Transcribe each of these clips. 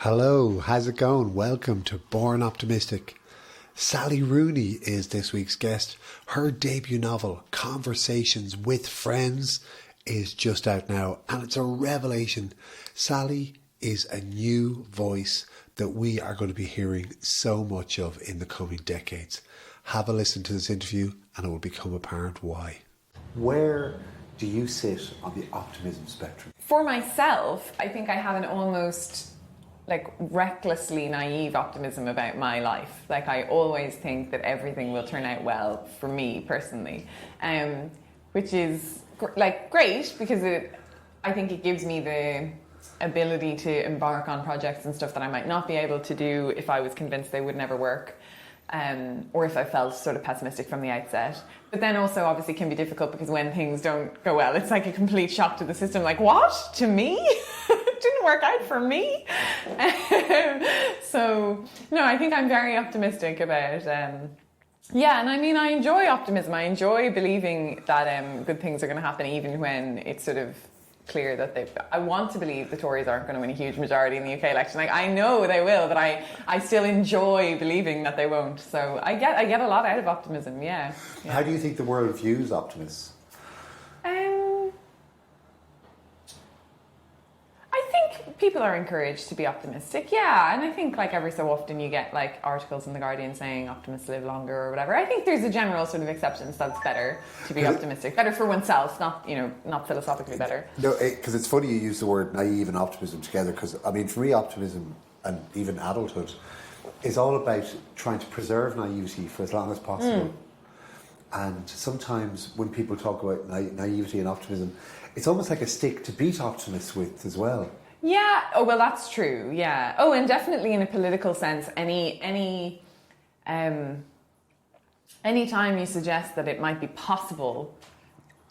Hello, how's it going? Welcome to BornOptimistic. Sally Rooney is this week's guest. Her debut novel, Conversations with Friends, is just out now and it's a revelation. Sally is a new voice that we are going to be hearing so much of in the coming decades. Have a listen to this interview and it will become apparent why. Where do you sit on the optimism spectrum? For myself, I think I have an almost recklessly naive optimism about my life. Like, I always think that everything will turn out well for me personally, which is great because I think it gives me the ability to embark on projects and stuff that I might not be able to do if I was convinced they would never work, or if I felt sort of pessimistic from the outset. But then also obviously can be difficult because when things don't go well, it's like a complete shock to the system. Like, what? To me? It didn't work out for me. So, no, I think I'm very optimistic about, and I mean, I enjoy optimism. I enjoy believing that good things are going to happen even when it's sort of clear that I want to believe the Tories aren't going to win a huge majority in the UK election. Like, I know they will, but I still enjoy believing that they won't. So I get a lot out of optimism, yeah. How do you think the world views optimists? I think people are encouraged to be optimistic, yeah. And I think every so often you get articles in The Guardian saying optimists live longer or whatever. I think there's a general sort of acceptance that it's better to be optimistic. Better for oneself, not philosophically better. No, because it's funny you use the word naive and optimism together, because, I mean, for me, optimism and even adulthood is all about trying to preserve naivety for as long as possible. And sometimes when people talk about naivety and optimism, it's almost like a stick to beat optimists with as well. Yeah. Oh, well, that's true. Yeah. Oh, and definitely in a political sense, any time you suggest that it might be possible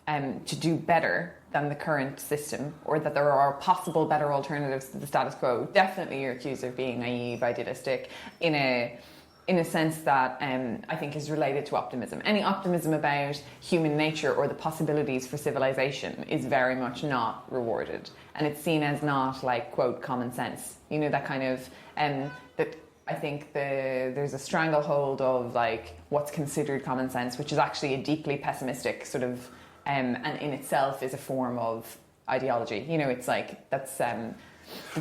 to do better than the current system, or that there are possible better alternatives to the status quo, definitely you're accused of being naive, idealistic, in a sense that I think is related to optimism. Any optimism about human nature or the possibilities for civilization is very much not rewarded. And it's seen as not quote, common sense. You know, that kind of, that I think there's a stranglehold of what's considered common sense, which is actually a deeply pessimistic sort of, and in itself is a form of ideology. You know, it's that's,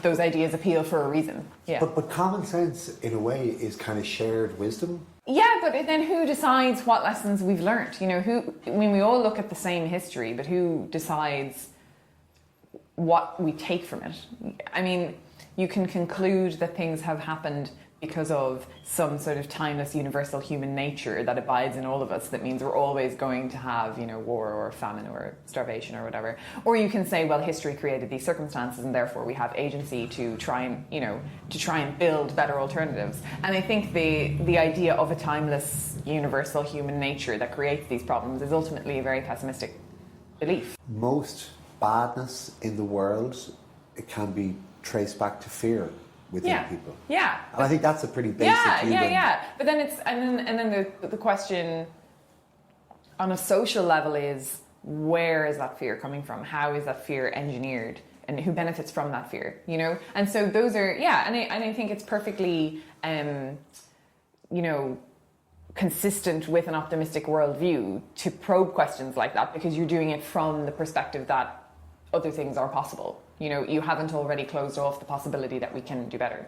those ideas appeal for a reason. Yeah. But common sense, in a way, is kind of shared wisdom. Yeah, but then who decides what lessons we've learned? You know, we all look at the same history, but who decides what we take from it? I mean, you can conclude that things have happened because of some sort of timeless universal human nature that abides in all of us, that means we're always going to have, war or famine or starvation or whatever. Or you can say, well, history created these circumstances and therefore we have agency to try and build better alternatives. And I think the idea of a timeless universal human nature that creates these problems is ultimately a very pessimistic belief. Most badness in the world, it can be traced back to fear within people. Yeah. And I think that's a pretty basic human... Yeah. But then then the question on a social level is, where is that fear coming from? How is that fear engineered? And who benefits from that fear, And so those are, and I think it's perfectly, consistent with an optimistic worldview to probe questions like that, because you're doing it from the perspective that other things are possible. You haven't already closed off the possibility that we can do better.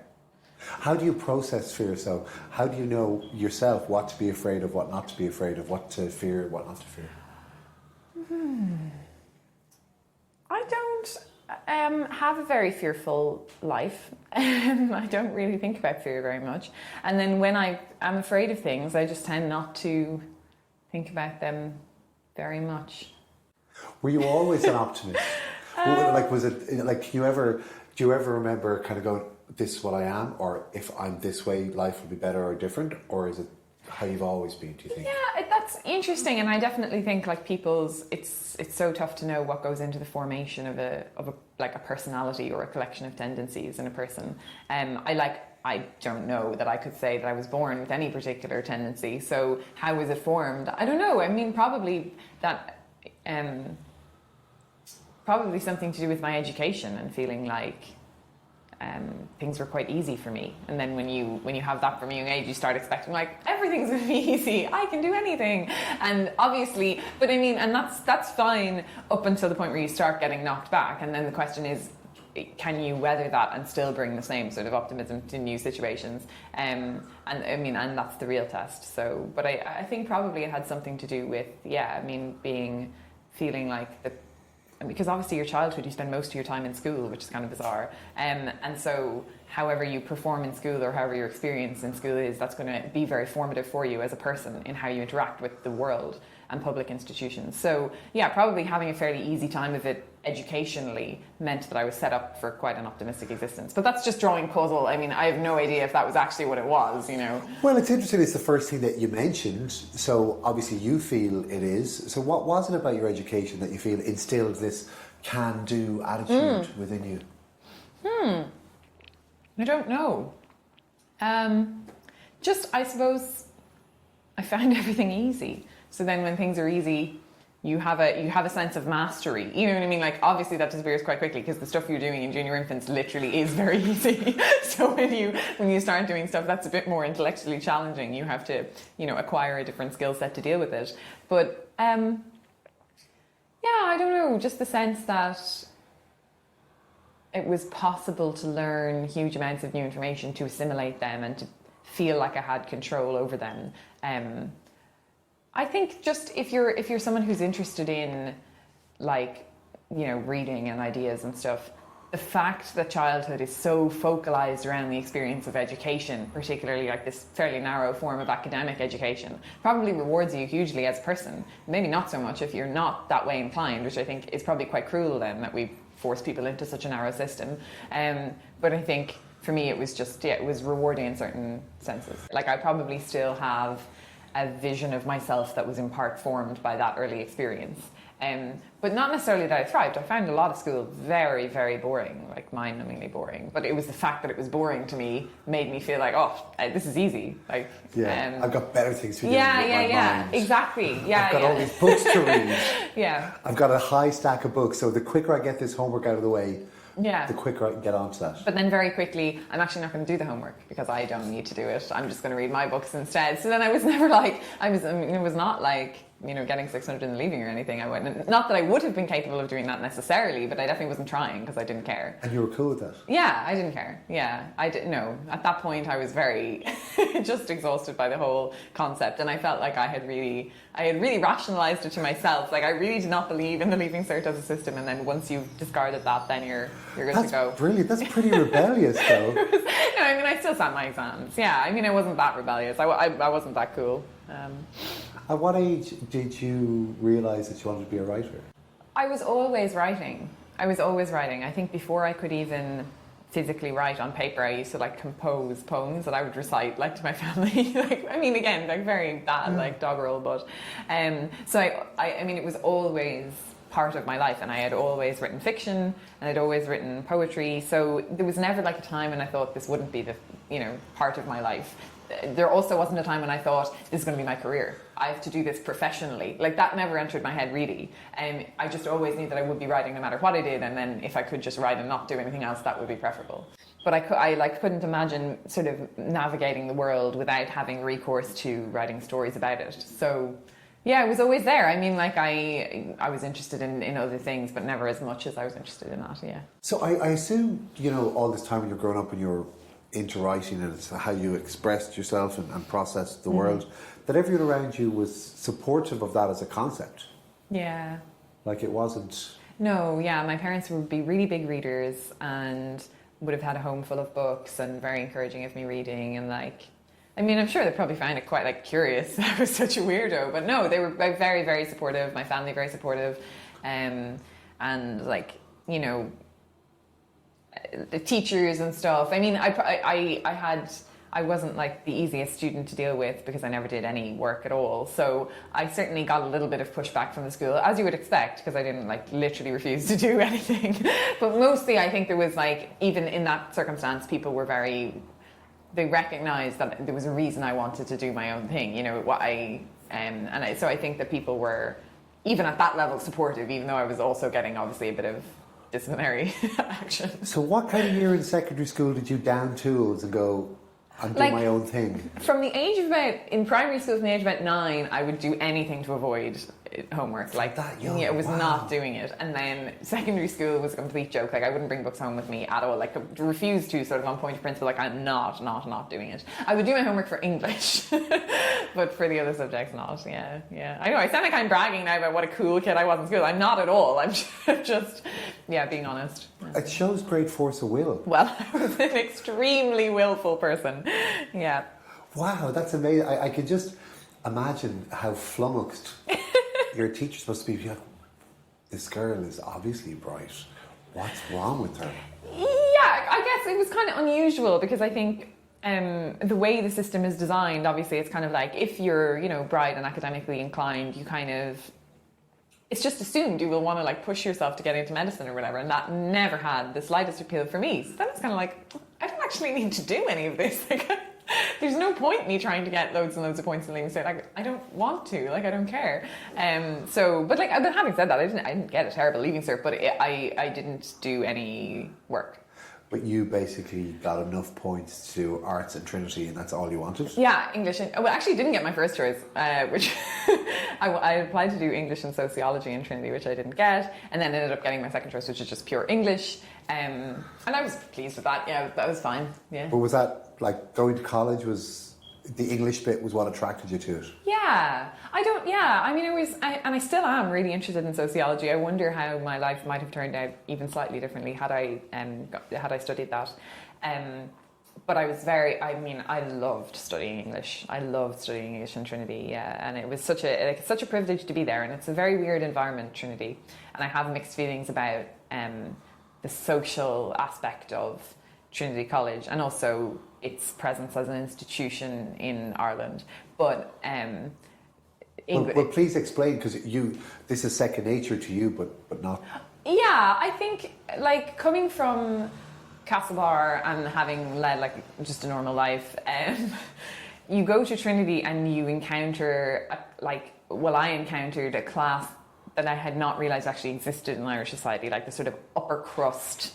How do you process fear? So how do you know yourself what to be afraid of, what not to be afraid of, what to fear, what not to fear? I don't have a very fearful life. I don't really think about fear very much. And then when I am afraid of things, I just tend not to think about them very much. Were you always an optimist? Was it do you ever remember kind of going, this is what I am, or if I'm this way, life will be better or different, or is it how you've always been, do you think? Yeah, that's interesting, and I definitely think it's so tough to know what goes into the formation of a personality or a collection of tendencies in a person. I don't know that I could say that I was born with any particular tendency. So how was it formed? I don't know. I mean, probably that. Probably something to do with my education and feeling like things were quite easy for me. And then when you have that from a young age, you start expecting like everything's going to be easy. I can do anything. And obviously, but I mean, and that's fine up until the point where you start getting knocked back. And then the question is, can you weather that and still bring the same sort of optimism to new situations? And I mean, and that's the real test. So, but I think probably it had something to do with, feeling like because obviously your childhood, you spend most of your time in school, which is kind of bizarre. And so however you perform in school or however your experience in school is, that's going to be very formative for you as a person in how you interact with the world and public institutions. So yeah, probably having a fairly easy time of it educationally meant that I was set up for quite an optimistic existence. But that's just drawing causal. I mean, I have no idea if that was actually what it was, you know. Well, it's interesting, it's the first thing that you mentioned, so obviously you feel it is. So what was it about your education that you feel instilled this can-do attitude within you? I don't know. Just, I suppose, I found everything easy. So then when things are easy, you have a sense of mastery. You know what I mean? Like, obviously that disappears quite quickly because the stuff you're doing in junior infants literally is very easy. So when you start doing stuff that's a bit more intellectually challenging, you have to, acquire a different skill set to deal with it. But I don't know, just the sense that it was possible to learn huge amounts of new information, to assimilate them and to feel like I had control over them. I think just if you're someone who's interested in reading and ideas and stuff, the fact that childhood is so focalized around the experience of education, particularly like this fairly narrow form of academic education, probably rewards you hugely as a person. Maybe not so much if you're not that way inclined, which I think is probably quite cruel then that we force people into such a narrow system. But I think for me it was just, it was rewarding in certain senses. Like I probably still have a vision of myself that was in part formed by that early experience. But not necessarily that I thrived. I found a lot of school very, very boring, like mind-numbingly boring. But it was the fact that it was boring to me made me feel like, this is easy. Like, I've got better things to do. Mind. Exactly. I've got all these books to read. I've got a high stack of books, so the quicker I get this homework out of the way, the quicker I can get onto that. But then very quickly, I'm actually not going to do the homework because I don't need to do it. I'm just going to read my books instead. So then I was never it was not like, getting 600 and leaving or anything. Not that I would have been capable of doing that necessarily, but I definitely wasn't trying because I didn't care. And you were cool with that? Yeah, I didn't care. Yeah, I didn't know. At that point, I was very just exhausted by the whole concept, and I felt like I had really rationalized it to myself. Like I really did not believe in the Leaving Cert as a system, and then once you've discarded that, then you're good to go. That's brilliant. That's pretty rebellious, though. No, I mean I still sat my exams. Yeah, I mean I wasn't that rebellious. I wasn't that cool. At what age did you realise that you wanted to be a writer? I was always writing. I think before I could even physically write on paper, I used to compose poems that I would recite to my family. Very bad, doggerel, but so I mean it was always part of my life, and I had always written fiction and I'd always written poetry, so there was never a time when I thought this wouldn't be the part of my life. There also wasn't a time when I thought this is going to be my career. I have to do this professionally. That never entered my head really. I just always knew that I would be writing no matter what I did, and then if I could just write and not do anything else, that would be preferable. But I couldn't imagine sort of navigating the world without having recourse to writing stories about it. So yeah, it was always there. I mean, I was interested in other things, but never as much as I was interested in that. Yeah. So I assume all this time when you're growing up and you're into writing and it's how you expressed yourself and processed the world, that everyone around you was supportive of that as a concept. Yeah. It wasn't... No, yeah, my parents would be really big readers and would have had a home full of books and very encouraging of me reading, and I mean, I'm sure they probably found it quite curious that I was such a weirdo, but no, they were very, very supportive, my family very supportive, and the teachers and stuff. I mean, I wasn't the easiest student to deal with because I never did any work at all. So I certainly got a little bit of pushback from the school, as you would expect, because I didn't literally refuse to do anything. But mostly I think there was even in that circumstance, people were they recognized that there was a reason I wanted to do my own thing, so I think that people were, even at that level, supportive, even though I was also getting obviously a bit of disciplinary action. So what kind of year in secondary school did you down tools and go, I'm doing my own thing? From the age of in primary school, from the age of about 9, I would do anything to avoid homework. Like that young? Yeah, I was Wow. not doing it. And then secondary school was a complete joke. Like I wouldn't bring books home with me at all. Like I refused to, sort of on point of principle. Like I'm not doing it. I would do my homework for English, but for the other subjects, not. Yeah. I know I sound like I'm bragging now about what a cool kid I was in school. I'm not at all. I'm just being honest. It shows great force of will. Well, I was an extremely willful person. Yeah. Wow, that's amazing. I could just imagine how flummoxed your teachers must be. Like, this girl is obviously bright. What's wrong with her? Yeah, I guess it was kind of unusual because I think the way the system is designed, obviously, it's kind of like if you're, bright and academically inclined, you kind of, it's just assumed you will want to like push yourself to get into medicine or whatever, and that never had the slightest appeal for me. So then it's kind of like, I don't actually need to do any of this. Like, there's no point in me trying to get loads and loads of points in Leaving Cert. Like, I don't want to. Like, I don't care. But having said that, I didn't get a terrible Leaving Cert, but I didn't do any work. But you basically got enough points to do arts and Trinity, and that's all you wanted? Yeah, English. Actually, didn't get my first choice, which I applied to do English and sociology in Trinity, which I didn't get, and then ended up getting my second choice, which is just pure English. And I was pleased with that. Yeah, that was fine. Yeah. But was that like going to college? Was the English bit was what attracted you to it? Yeah, I still am really interested in sociology. I wonder how my life might have turned out even slightly differently had I studied that. But I was I loved studying English. I loved studying English in Trinity, yeah, and it was such a privilege to be there. And it's a very weird environment, Trinity, and I have mixed feelings about the social aspect of Trinity College and also its presence as an institution in Ireland. But well, please explain, because this is second nature to you, but not. Yeah, I think like coming from Castlebar and having led like just a normal life, you go to Trinity and you encounter I encountered a class that I had not realised actually existed in Irish society, like the sort of upper crust,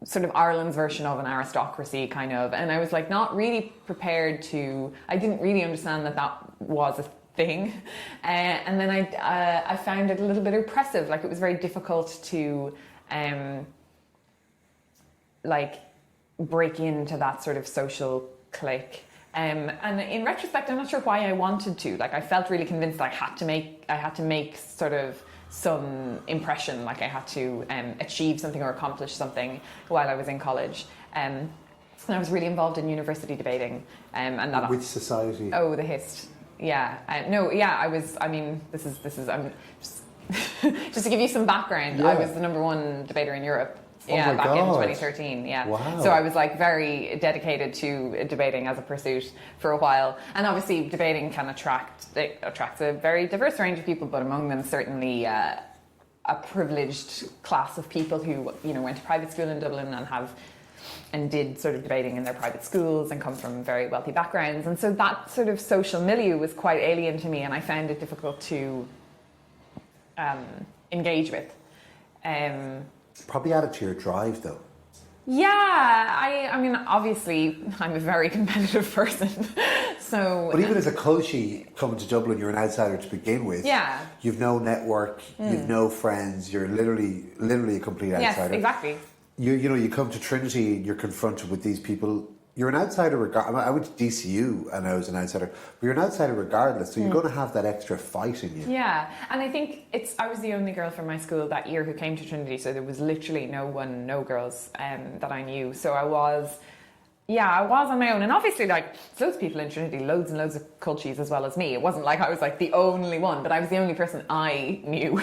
sort of Ireland's version of an aristocracy kind of, and I was like not really prepared to, I didn't really understand that was a thing, and then I found it a little bit oppressive, like it was very difficult to like break into that sort of social clique. And in retrospect, I'm not sure why I wanted to. Like, I felt really convinced I had to make sort of some impression. Like, I had to achieve something or accomplish something while I was in college. And I was really involved in university debating. And that. Which society? Oh, the HIST. Yeah. I was. I mean, this is. Just to give you some background, Yeah. I was the #1 debater in Europe. Yeah, back in 2013. Yeah. Wow. So I was like very dedicated to debating as a pursuit for a while, and obviously debating can attracts a very diverse range of people, but among them certainly a privileged class of people who went to private school in Dublin and did sort of debating in their private schools and come from very wealthy backgrounds, and so that sort of social milieu was quite alien to me, and I found it difficult to engage with. Probably added to your drive, though. Yeah, I mean, obviously, I'm a very competitive person, so. But even as a culture coming to Dublin, you're an outsider to begin with. Yeah. You've no network, you've no friends. You're literally a complete outsider. Yes, exactly. You come to Trinity, you're confronted with these people. You're an outsider I went to DCU and I was an outsider, but you're an outsider regardless, so you're going to have that extra fight in you. Yeah, and I think I was the only girl from my school that year who came to Trinity, so there was literally no girls that I knew. So I was on my own, and obviously like loads of people in Trinity, loads and loads of cultures as well as me. It wasn't like I was like the only one, but I was the only person I knew.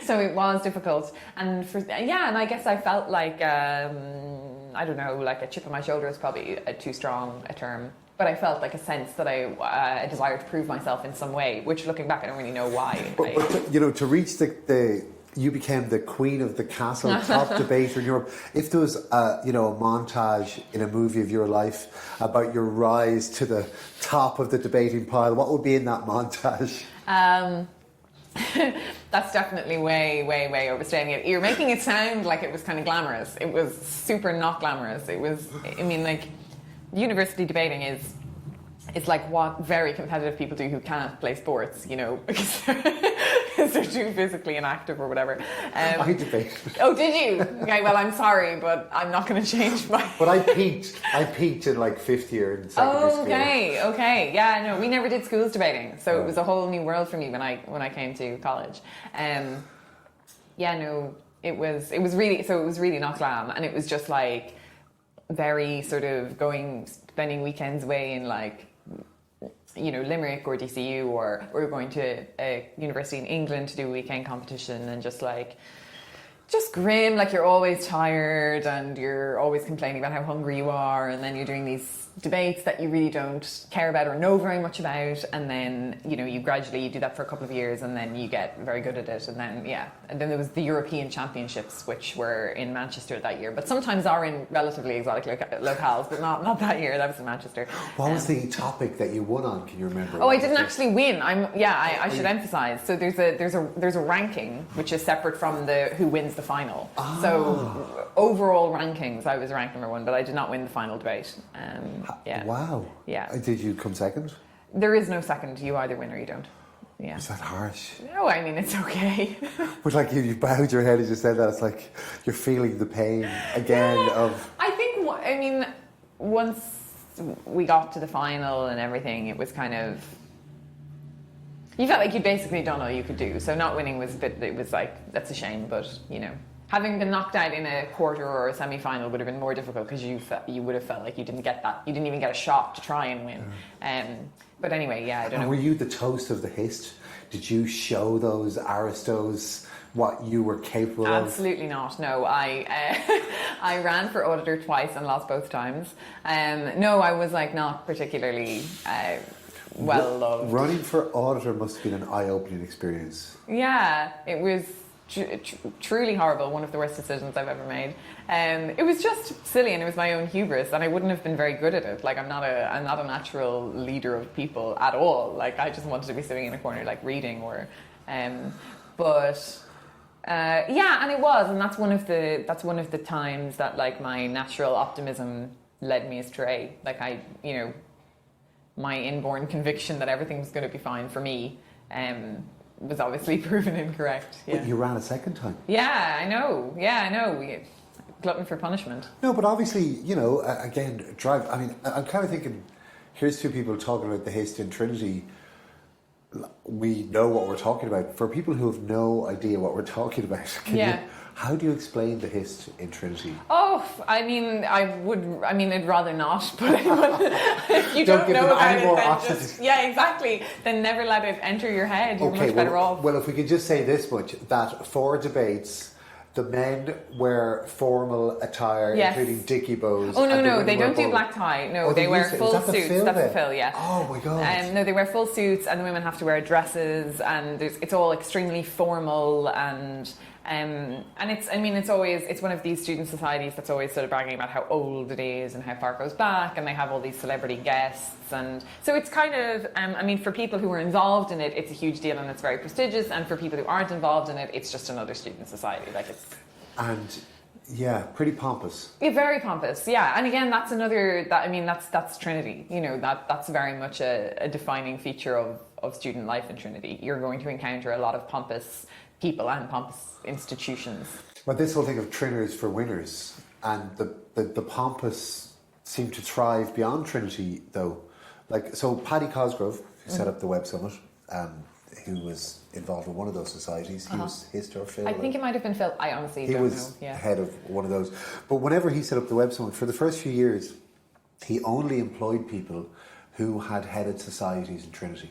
So it was difficult, and I guess I felt like I don't know, like a chip on my shoulder is probably too strong a term, but I felt like a sense that I desired to prove myself in some way, which looking back I don't really know why. But to reach the you became the queen of the castle, top debater in Europe. If there was a montage in a movie of your life about your rise to the top of the debating pile, what would be in that montage? That's definitely way overstating it. You're making it sound like it was kind of glamorous. It was super not glamorous. It was, I mean, like, university debating is like what very competitive people do who can't play sports, you know, because they're too physically inactive or whatever. I debate. Oh, did you? Okay, well, I'm sorry, but I'm not going to change my... But I peaked in like fifth year in secondary school. Okay. Yeah, no, we never did schools debating, so it was a whole new world for me when I came to college. Yeah, no, it was really not glam, and it was just like very sort of spending weekends away in like, you know, Limerick or DCU, or going to a university in England to do a weekend competition, and just grim, like you're always tired and you're always complaining about how hungry you are, and then you're doing these debates that you really don't care about or know very much about, and then, you know, you do that for a couple of years, and then you get very good at it, and then there was the European Championships, which were in Manchester that year, but sometimes are in relatively exotic locales, but not that year. That was in Manchester. What was the topic that you won on? Can you remember? Oh, I didn't actually win. I should emphasize. So there's a ranking which is separate from the who wins the final. So overall rankings, I was ranked number 1, but I did not win the final debate. Yeah. Wow. Yeah. Did you come second? There is no second. You either win or you don't. Yeah. Is that harsh? No, I mean, it's okay. But like you bowed your head as you said that, it's like you're feeling the pain again of... I mean, once we got to the final and everything, it was kind of... You felt like you'd basically done all you could do. So not winning was it was like, that's a shame, but, you know... Having been knocked out in a quarter or a semi-final would have been more difficult, because you would have felt like you didn't get that. You didn't even get a shot to try and win. But anyway, yeah, I don't know. Were you the toast of the hist? Did you show those aristos what you were capable of? Absolutely not. No, I ran for auditor twice and lost both times. No, I was like not particularly well loved. Running for auditor must have been an eye-opening experience. Yeah, it was truly horrible. One of the worst decisions I've ever made. It was just silly, and it was my own hubris, and I wouldn't have been very good at it. Like, I'm not a natural leader of people at all. Like, I just wanted to be sitting in a corner, like reading, or, yeah, and it was, and that's one of the times that like my natural optimism led me astray. Like my inborn conviction that everything was going to be fine for me, was obviously proven incorrect. Yeah. But you ran a second time. Yeah, I know. Glutton for punishment. No, but obviously, you know, again, I mean, I'm kind of thinking, here's two people talking about the Hist in Trinity. We know what we're talking about. For people who have no idea what we're talking about, how do you explain the Hist in Trinity? Oh, I mean, I'd rather not, but if you don't know about any more it, then options. then never let it enter your head. You're much better off. Well, if we could just say this much, that for debates, the men wear formal attire, including dicky bows. Oh, no, they don't do black tie. No, they wear full suits. That's the fill, yeah. Oh, my God. No, they wear full suits, and the women have to wear dresses, and it's all extremely formal, and it's one of these student societies that's always sort of bragging about how old it is and how far it goes back, and they have all these celebrity guests, and so it's kind of, for people who are involved in it, it's a huge deal and it's very prestigious, and for people who aren't involved in it, it's just another student society. Yeah, pretty pompous. Yeah, very pompous. Yeah, and again, that's Trinity. You know, that's very much a defining feature of student life in Trinity. You're going to encounter a lot of pompous people and pompous institutions. But this whole thing of Trinners for winners, and the pompous seem to thrive beyond Trinity, though. Like, so Paddy Cosgrove, who set up the Web Summit, who was involved in one of those societies, he was Hist or Phil. I think it might have been Phil. I honestly don't know. He was head of one of those. But whenever he set up the Web Summit, for the first few years, he only employed people who had headed societies in Trinity.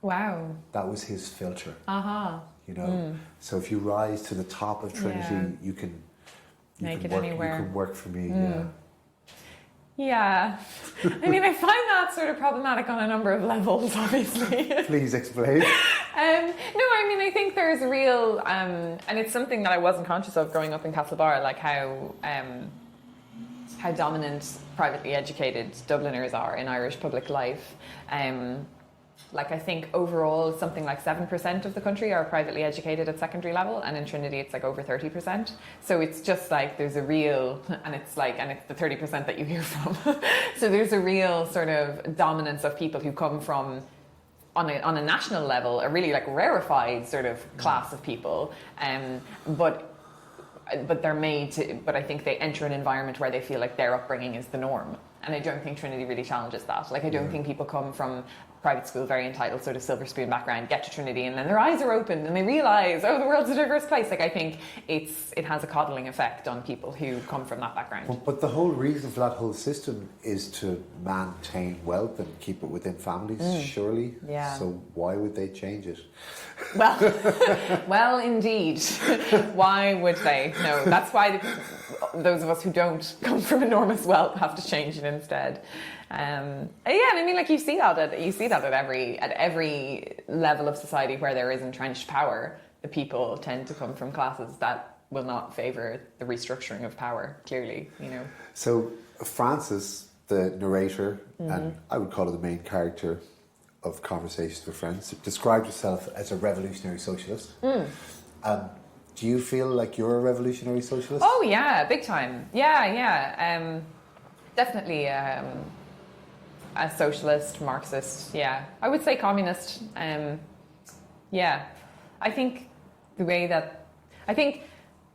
Wow. That was his filter. You know, so if you rise to the top of Trinity, you can make it work, anywhere. You can work for me. Yeah. I mean, I find that sort of problematic on a number of levels, obviously. Please explain. No, I mean, I think there's a real, and it's something that I wasn't conscious of growing up in Castlebar, like how dominant privately educated Dubliners are in Irish public life. Like, I think overall something like 7% of the country are privately educated at secondary level, and in Trinity it's like over 30%. So it's just like there's a real, and it's the 30% that you hear from. So there's a real sort of dominance of people who come from, on a national level, a really like rarefied sort of class of people. But they're made to, but I think they enter an environment where they feel like their upbringing is the norm. And I don't think Trinity really challenges that. Like, I don't think people come from private school, very entitled, sort of silver spoon background, get to Trinity, and then their eyes are opened and they realise, oh, the world's a diverse place. Like, I think it has a coddling effect on people who come from that background. But the whole reason for that whole system is to maintain wealth and keep it within families, surely. Yeah. So why would they change it? Well, indeed. Why would they? No, that's why those of us who don't come from enormous wealth have to change it instead. And I mean, like, you see that at every level of society where there is entrenched power. The people tend to come from classes that will not favour the restructuring of power. Clearly, you know. So Frances, the narrator, and I would call her the main character of Conversations with Friends, described herself as a revolutionary socialist. Do you feel like you're a revolutionary socialist? Oh yeah, big time. Yeah. Definitely a socialist, Marxist. Yeah, I would say communist. Yeah, I think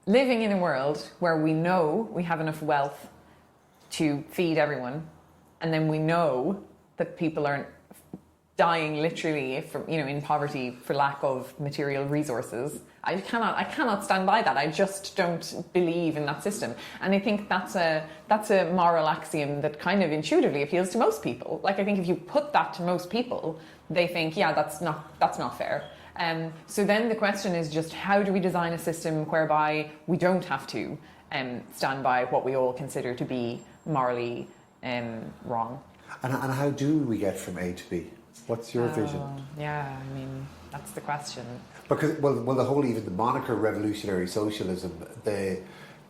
living in a world where we know we have enough wealth to feed everyone, and then we know that people aren't dying literally from, in poverty for lack of material resources. I cannot stand by that. I just don't believe in that system. And I think that's a moral axiom that kind of intuitively appeals to most people. Like, I think if you put that to most people, they think, yeah, that's not fair. So then the question is just, how do we design a system whereby we don't have to stand by what we all consider to be morally wrong? And how do we get from A to B? What's your vision? Yeah, I mean, that's the question. Because, even the moniker revolutionary socialism, the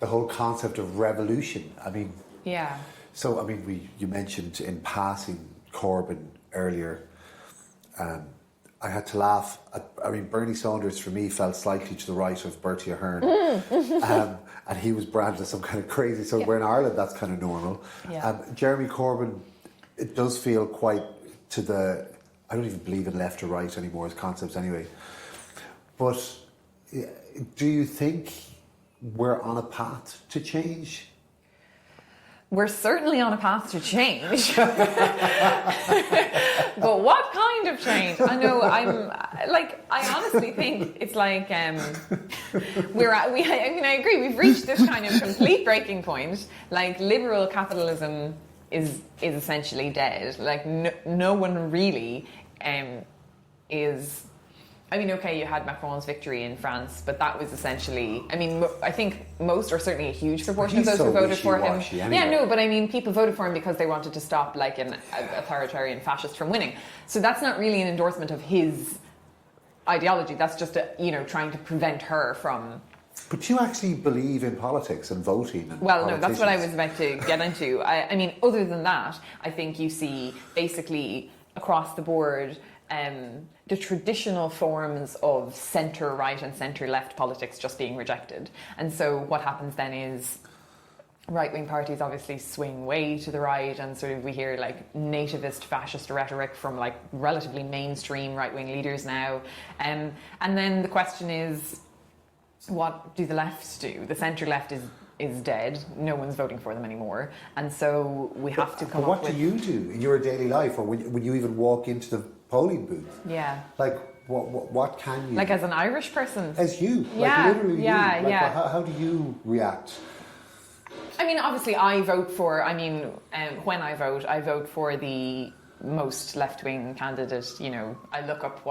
whole concept of revolution, I mean... Yeah. So, I mean, you mentioned in passing Corbyn earlier. I had to laugh. Bernie Sanders, for me, fell slightly to the right of Bertie Ahern. And he was branded as some kind of crazy... So where in Ireland, that's kind of normal. Yeah. Jeremy Corbyn, it does feel quite to the... I don't even believe in left or right anymore as concepts anyway. But do you think we're on a path to change? We're certainly on a path to change. But what kind of change? I know, I honestly think it's like, I agree, we've reached this kind of complete breaking point. Like, liberal capitalism is essentially dead. Like, no one really is... I mean, okay, you had Macron's victory in France, but that was essentially... I mean, I think most, or certainly a huge proportion of those who voted for him... Anyway. Yeah, no, but I mean, people voted for him because they wanted to stop, like, an authoritarian fascist from winning. So that's not really an endorsement of his ideology. That's just, trying to prevent her from... But you actually believe in politics and voting and Well, no, that's what I was about to get into. I mean, other than that, I think you see basically across the board the traditional forms of centre-right and centre-left politics just being rejected. And so what happens then is right-wing parties obviously swing way to the right, and sort of we hear like nativist fascist rhetoric from like relatively mainstream right-wing leaders now. And then the question is, what do the lefts do? The centre-left is dead. No one's voting for them anymore. And so we have to come up with... What do you do in your daily life, or when you even walk into the polling booth? Yeah. Like, what can you... Like, as an Irish person? As you. Yeah. Like, literally yeah, you. Like, yeah. How do you react? I mean, obviously I vote for... when I vote for the most left-wing candidate. I look up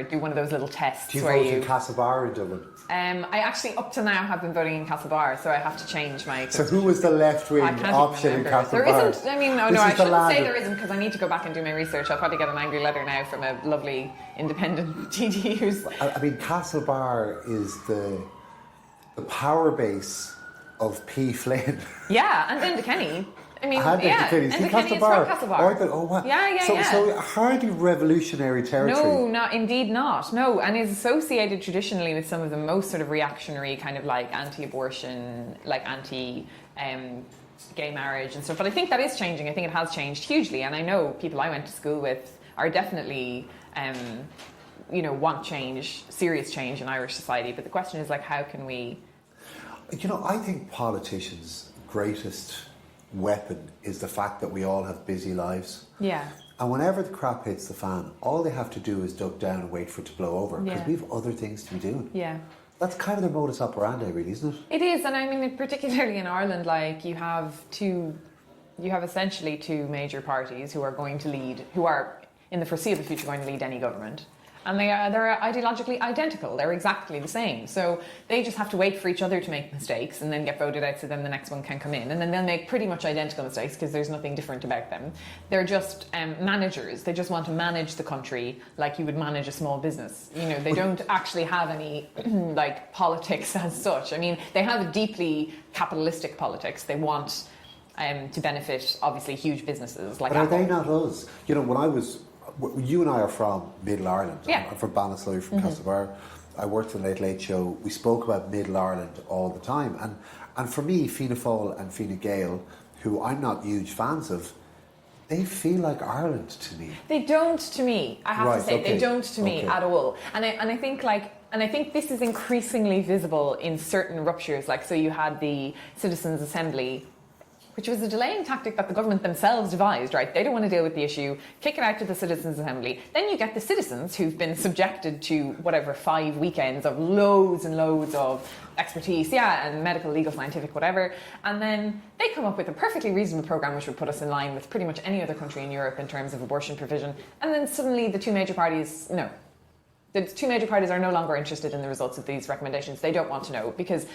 do one of those little tests. Do you vote in Castlebar in Dublin? I actually, up to now, have been voting in Castlebar, so I have to change my... So who was the left-wing option in Castlebar? There isn't, I shouldn't say there isn't, because I need to go back and do my research. I'll probably get an angry letter now from a lovely independent TD who's... I mean, Castlebar is the power base of P. Flynn. Yeah, and Linda Kenny. I mean, Had yeah, Kenny's. and the He Kenny's from Castlebar. Oh, wow. Yeah. So hardly revolutionary territory. No, indeed not. No, and is associated traditionally with some of the most sort of reactionary kind of like anti-abortion, like anti-gay marriage and stuff. But I think that is changing. I think it has changed hugely. And I know people I went to school with are definitely, want change, serious change in Irish society. But the question is like, how can we... I think politicians' greatest weapon is the fact that we all have busy lives. Yeah. And whenever the crap hits the fan, all they have to do is duck down and wait for it to blow over, because we have other things to be doing. Yeah. That's kind of their modus operandi, really, isn't it? It is, and I mean, particularly in Ireland, like you have essentially two major parties who are going to lead, who are in the foreseeable future going to lead any government. And they're ideologically identical. They're exactly the same. So they just have to wait for each other to make mistakes and then get voted out so then the next one can come in. And then they'll make pretty much identical mistakes because there's nothing different about them. They're just managers. They just want to manage the country like you would manage a small business. They don't actually have any like politics as such. I mean, they have a deeply capitalistic politics. They want to benefit, obviously, huge businesses like But Apple. are they not us? You and I are from Middle Ireland. Yeah. I'm from Ballinasloe, from Castlebar. I worked in the Late Late Show. We spoke about Middle Ireland all the time. And for me, Fianna Fáil and Fine Gael, who I'm not huge fans of, they feel like Ireland to me. They don't to me, I have to say. Okay. They don't to me at all. And I think this is increasingly visible in certain ruptures. Like, so you had the Citizens' Assembly, which was a delaying tactic that the government themselves devised, right? They don't want to deal with the issue, kick it out to the Citizens' Assembly. Then you get the citizens who've been subjected to 5 weekends of loads and loads of expertise, and medical, legal, scientific, whatever. And then they come up with a perfectly reasonable programme which would put us in line with pretty much any other country in Europe in terms of abortion provision. And then suddenly the two major parties are no longer interested in the results of these recommendations. They don't want to know because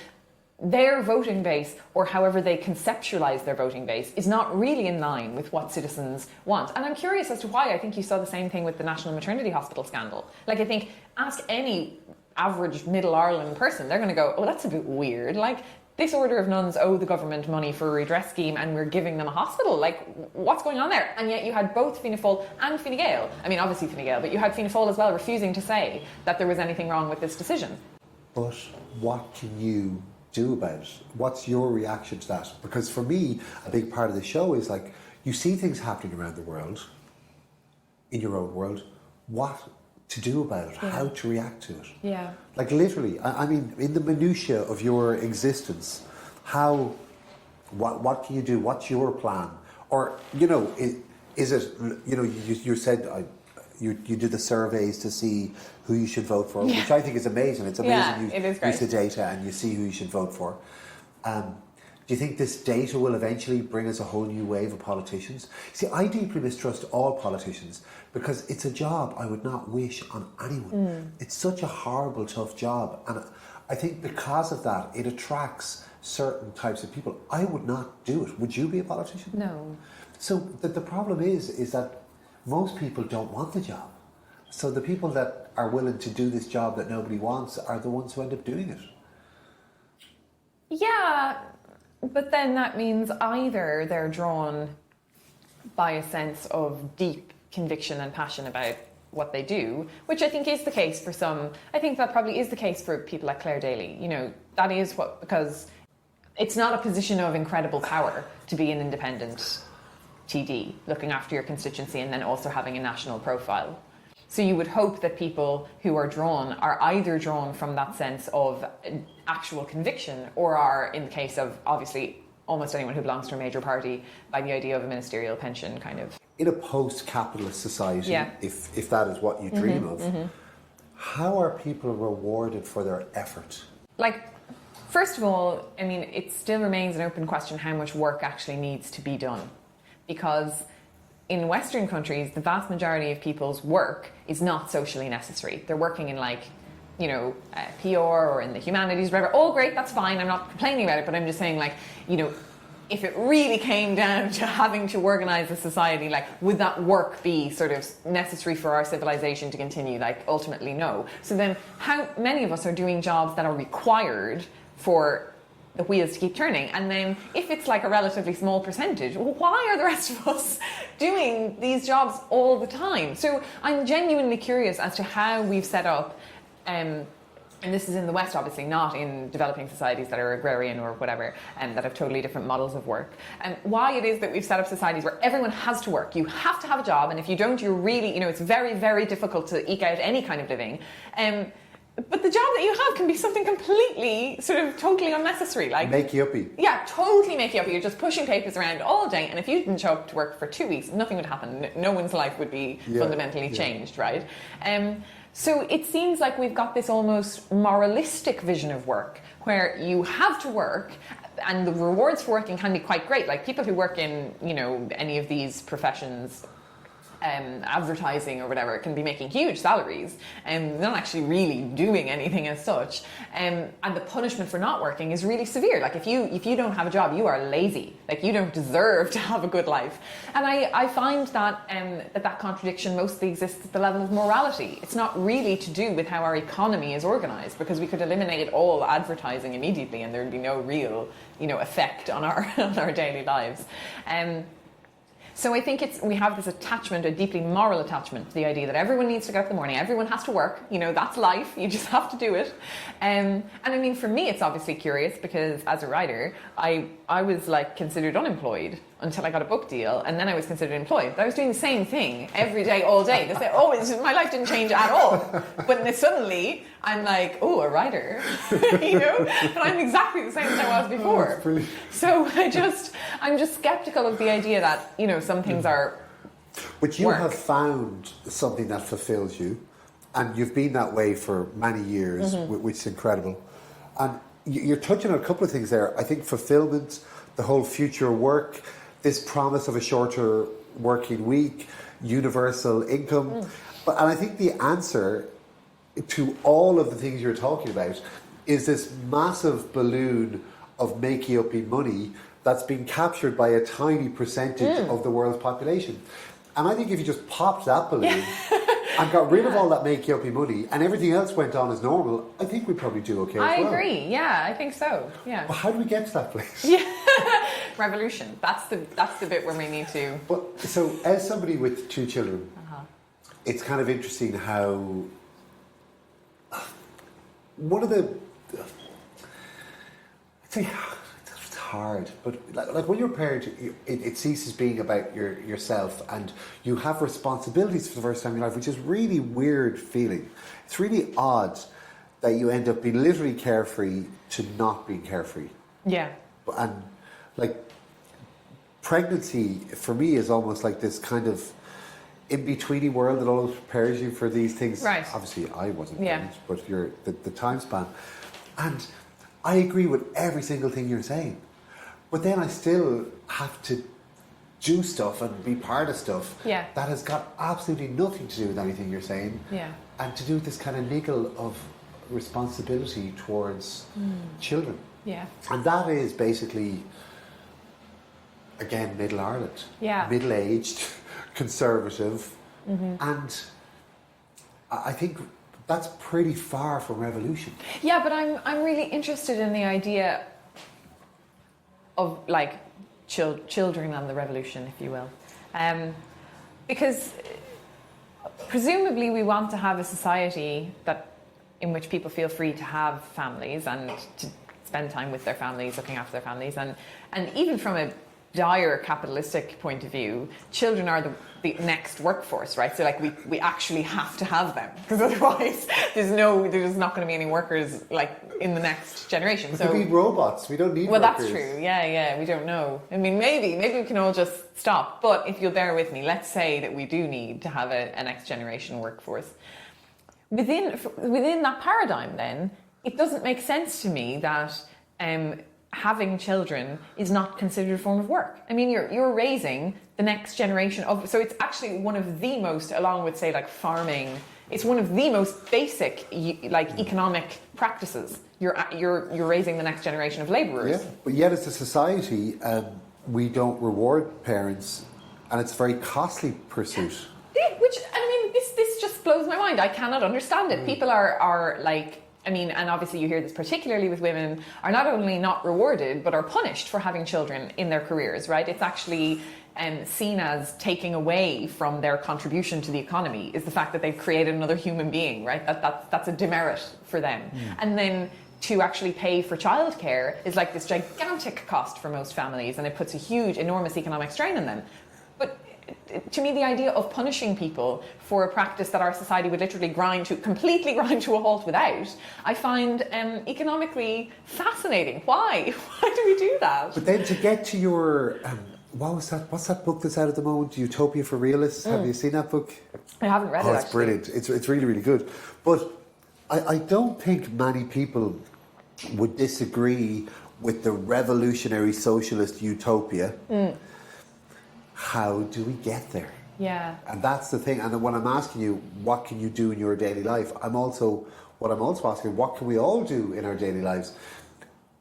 their voting base, or however they conceptualise their voting base, is not really in line with what citizens want. And I'm curious as to why. I think you saw the same thing with the National Maternity Hospital scandal. Like, I think, ask any average Middle Ireland person, they're going to go, oh, that's a bit weird. Like, this order of nuns owe the government money for a redress scheme and we're giving them a hospital. Like, what's going on there? And yet you had both Fianna Fáil and Fine Gael. I mean, obviously Fine Gael, but you had Fianna Fáil as well refusing to say that there was anything wrong with this decision. But what can you do about it? What's your reaction to that? Because for me, a big part of the show is like, you see things happening around the world, in your own world, what to do about it, how to react to it. Yeah. Like literally, I mean, in the minutiae of your existence, what can you do? What's your plan? Or, is it, you said, you do the surveys to see who you should vote for, which I think is amazing. It's amazing it is great. use the data and you see who you should vote for. Do you think this data will eventually bring us a whole new wave of politicians? See, I deeply mistrust all politicians because it's a job I would not wish on anyone. It's such a horrible, tough job. And I think because of that, it attracts certain types of people. I would not do it. Would you be a politician? No. So the problem is that most people don't want the job. So the people that are willing to do this job that nobody wants are the ones who end up doing it. Yeah, but then that means either they're drawn by a sense of deep conviction and passion about what they do, which I think is the case for some. I think that probably is the case for people like Claire Daly. That is because it's not a position of incredible power to be an independent TD, looking after your constituency and then also having a national profile. So you would hope that people who are drawn are either drawn from that sense of actual conviction or are, in the case of obviously almost anyone who belongs to a major party, by the idea of a ministerial pension kind of. In a post-capitalist society, if that is what you dream of, how are people rewarded for their effort? Like, first of all, I mean, it still remains an open question how much work actually needs to be done. Because in Western countries, the vast majority of people's work is not socially necessary. They're working in PR or in the humanities, whatever. Oh, great, that's fine. I'm not complaining about it, but I'm just saying, if it really came down to having to organise a society, would that work be sort of necessary for our civilization to continue? Ultimately, no. So then how many of us are doing jobs that are required for the wheels to keep turning. And then if it's like a relatively small percentage, well, why are the rest of us doing these jobs all the time? So I'm genuinely curious as to how we've set up, and this is in the West, obviously, not in developing societies that are agrarian or whatever, and that have totally different models of work. And why it is that we've set up societies where everyone has to work. You have to have a job, and if you don't, you're really, it's very, very difficult to eke out any kind of living. But the job that you have can be something completely, sort of, totally unnecessary. Like makey-uppy. Yeah, totally makey-uppy. You're just pushing papers around all day, and if you didn't show up to work for 2 weeks, nothing would happen. No one's life would be fundamentally changed, right? So it seems like we've got this almost moralistic vision of work, where you have to work, and the rewards for working can be quite great. Like people who work in, any of these professions, advertising or whatever, can be making huge salaries and not actually really doing anything as such. And the punishment for not working is really severe. Like if you don't have a job, you are lazy. Like you don't deserve to have a good life. And I find that that contradiction mostly exists at the level of morality. It's not really to do with how our economy is organized, because we could eliminate all advertising immediately and there would be no real, effect on our on our daily lives. So I think we have this attachment, a deeply moral attachment to the idea that everyone needs to get up in the morning, everyone has to work, that's life, you just have to do it. And I mean, for me, it's obviously curious because as a writer, I was like considered unemployed until I got a book deal, and then I was considered employed. But I was doing the same thing every day, all day. They say, my life didn't change at all. But then suddenly, I'm like, a writer, and I'm exactly the same as I was before. So I'm just skeptical of the idea that, some things are But you work. have found something that fulfills you, and you've been that way for many years, which is incredible. And you're touching on a couple of things there. I think fulfillment, the whole future work, this promise of a shorter working week, universal income. And I think the answer to all of the things you're talking about is this massive balloon of makey-uppy money that's been captured by a tiny percentage of the world's population. And I think if you just popped that balloon and got rid of all that makey-uppy money and everything else went on as normal, I think we'd probably do okay as well. I agree. Yeah, I think so. Yeah. Well, how do we get to that place? Yeah. Revolution. That's the bit where we need to. Well, so as somebody with 2 children, it's kind of interesting how one of the, I'd say, it's hard, but like when you're a parent, it ceases being about yourself, and you have responsibilities for the first time in your life, which is a really weird feeling. It's really odd that you end up being literally carefree to not being carefree. Yeah. And like pregnancy for me is almost like this kind of in-betweeny world that always prepares you for these things. Right. Obviously I wasn't pregnant, but the time span. And I agree with every single thing you're saying. But then I still have to do stuff and be part of stuff that has got absolutely nothing to do with anything you're saying. Yeah. And to do with this kind of niggle of responsibility towards children. Yeah. And that is basically, again, Middle Ireland. Yeah. Middle-aged, conservative. And I think that's pretty far from revolution. Yeah, but I'm really interested in the idea of like children and the revolution, if you will, because presumably we want to have a society in which people feel free to have families and to spend time with their families, looking after their families, and even from a dire capitalistic point of view, children are the next workforce, right? So like we actually have to have them, because otherwise there's not going to be any workers like in the next generation. So we need robots. We don't need workers. That's true. Yeah. We don't know. I mean, maybe we can all just stop. But if you'll bear with me, let's say that we do need to have a next generation workforce. Within that paradigm, then it doesn't make sense to me that having children is not considered a form of work. I mean, you're raising the next generation of, so it's actually one of the most, along with say like farming, it's one of the most basic like economic practices. You're raising the next generation of labourers. Yeah, but yet as a society, we don't reward parents, and it's a very costly pursuit. Which, I mean, this just blows my mind. I cannot understand it. People are like I mean, and obviously you hear this particularly with women, are not only not rewarded, but are punished for having children in their careers, right? It's actually seen as taking away from their contribution to the economy, is the fact that they've created another human being, right? That's a demerit for them. And then to actually pay for childcare is like this gigantic cost for most families, and it puts a huge, enormous economic strain on them. But to me, the idea of punishing people for a practice that our society would literally completely grind to a halt without, I find economically fascinating. Why? Why do we do that? But then to get to your, what's that book that's out at the moment? Utopia for Realists. Have you seen that book? I haven't read it, it's actually. brilliant. It's really, really good. But I don't think many people would disagree with the revolutionary socialist utopia. How do we get there? Yeah. And that's the thing. And then when I'm asking you, what can you do in your daily life? I'm also asking, what can we all do in our daily lives?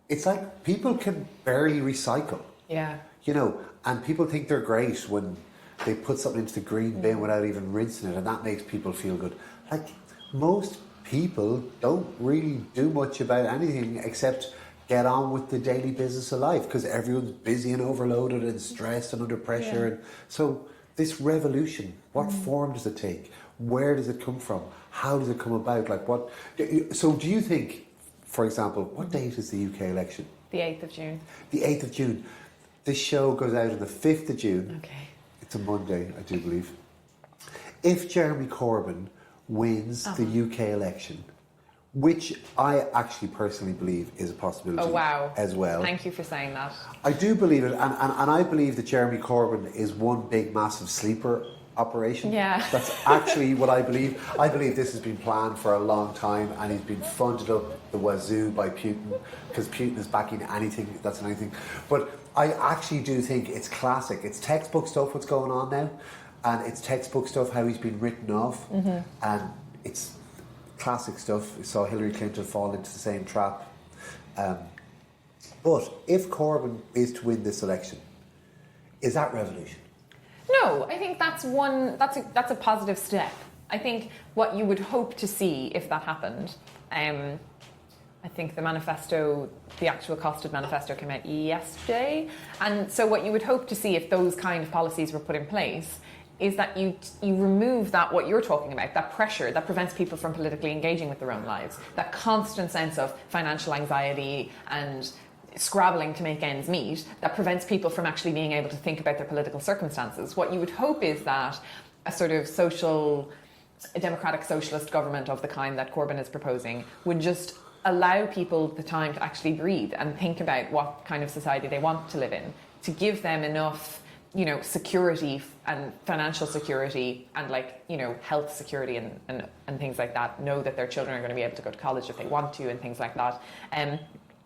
It's like people can barely recycle. Yeah. You know, and people think they're great when they put something into the green bin without even rinsing it, and that makes people feel good. Like, most people don't really do much about anything except get on with the daily business of life, because everyone's busy and overloaded and stressed and under pressure. And so this revolution, what form does it take? Where does it come from? How does it come about? Like, what? So do you think, for example, what date is the UK election? The 8th of June. The 8th of June. This show goes out on the 5th of June. Okay. It's a Monday, I do believe. If Jeremy Corbyn wins the UK election, which I actually personally believe is a possibility as well. Thank you for saying that. I do believe it, and I believe that Jeremy Corbyn is one big, massive sleeper operation. Yeah. That's actually what I believe. I believe this has been planned for a long time, and he's been funded up the wazoo by Putin, because Putin is backing anything that's anything. But I actually do think it's classic. It's textbook stuff what's going on now, and it's textbook stuff how he's been written off, and it's classic stuff. We saw Hillary Clinton fall into the same trap. But if Corbyn is to win this election, is that revolution? No, I think that's a positive step. I think what you would hope to see if that happened, I think the actual costed manifesto came out yesterday, and so what you would hope to see if those kind of policies were put in place is that you remove what you're talking about, that pressure that prevents people from politically engaging with their own lives, that constant sense of financial anxiety and scrabbling to make ends meet, that prevents people from actually being able to think about their political circumstances. What you would hope is that a sort of a democratic socialist government of the kind that Corbyn is proposing would just allow people the time to actually breathe and think about what kind of society they want to live in, to give them enough security and financial security and health security and things like that, know that their children are going to be able to go to college if they want to and things like that.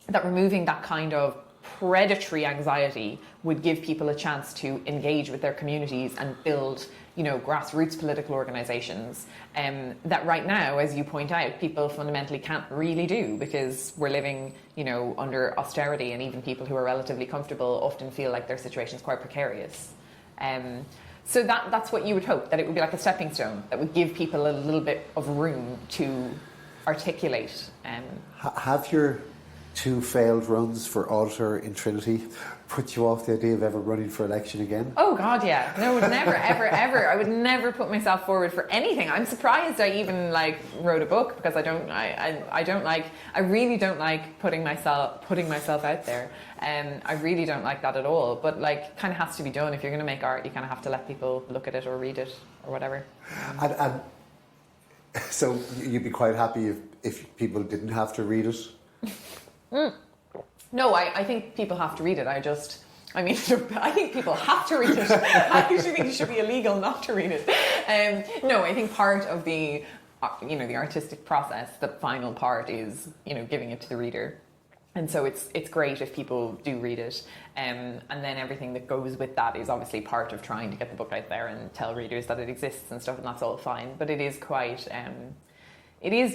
That removing that kind of predatory anxiety would give people a chance to engage with their communities and build grassroots political organisations that right now, as you point out, people fundamentally can't really do because we're living, under austerity, and even people who are relatively comfortable often feel like their situation is quite precarious. So that's what you would hope, that it would be like a stepping stone that would give people a little bit of room to articulate. Have your 2 failed runs for auditor in Trinity put you off the idea of ever running for election again? Oh God, yeah. No, never, ever, ever. I would never put myself forward for anything. I'm surprised I even wrote a book, because I really don't like putting myself out there. I really don't like that at all. But kind of has to be done. If you're going to make art, you kind of have to let people look at it or read it or whatever. And so you'd be quite happy if people didn't have to read it? No, I think people have to read it. I think people have to read it. I actually think it should be illegal not to read it. No, I think part of the artistic process, the final part is, giving it to the reader. And so it's great if people do read it. And then everything that goes with that is obviously part of trying to get the book out there and tell readers that it exists and stuff, and that's all fine. But it is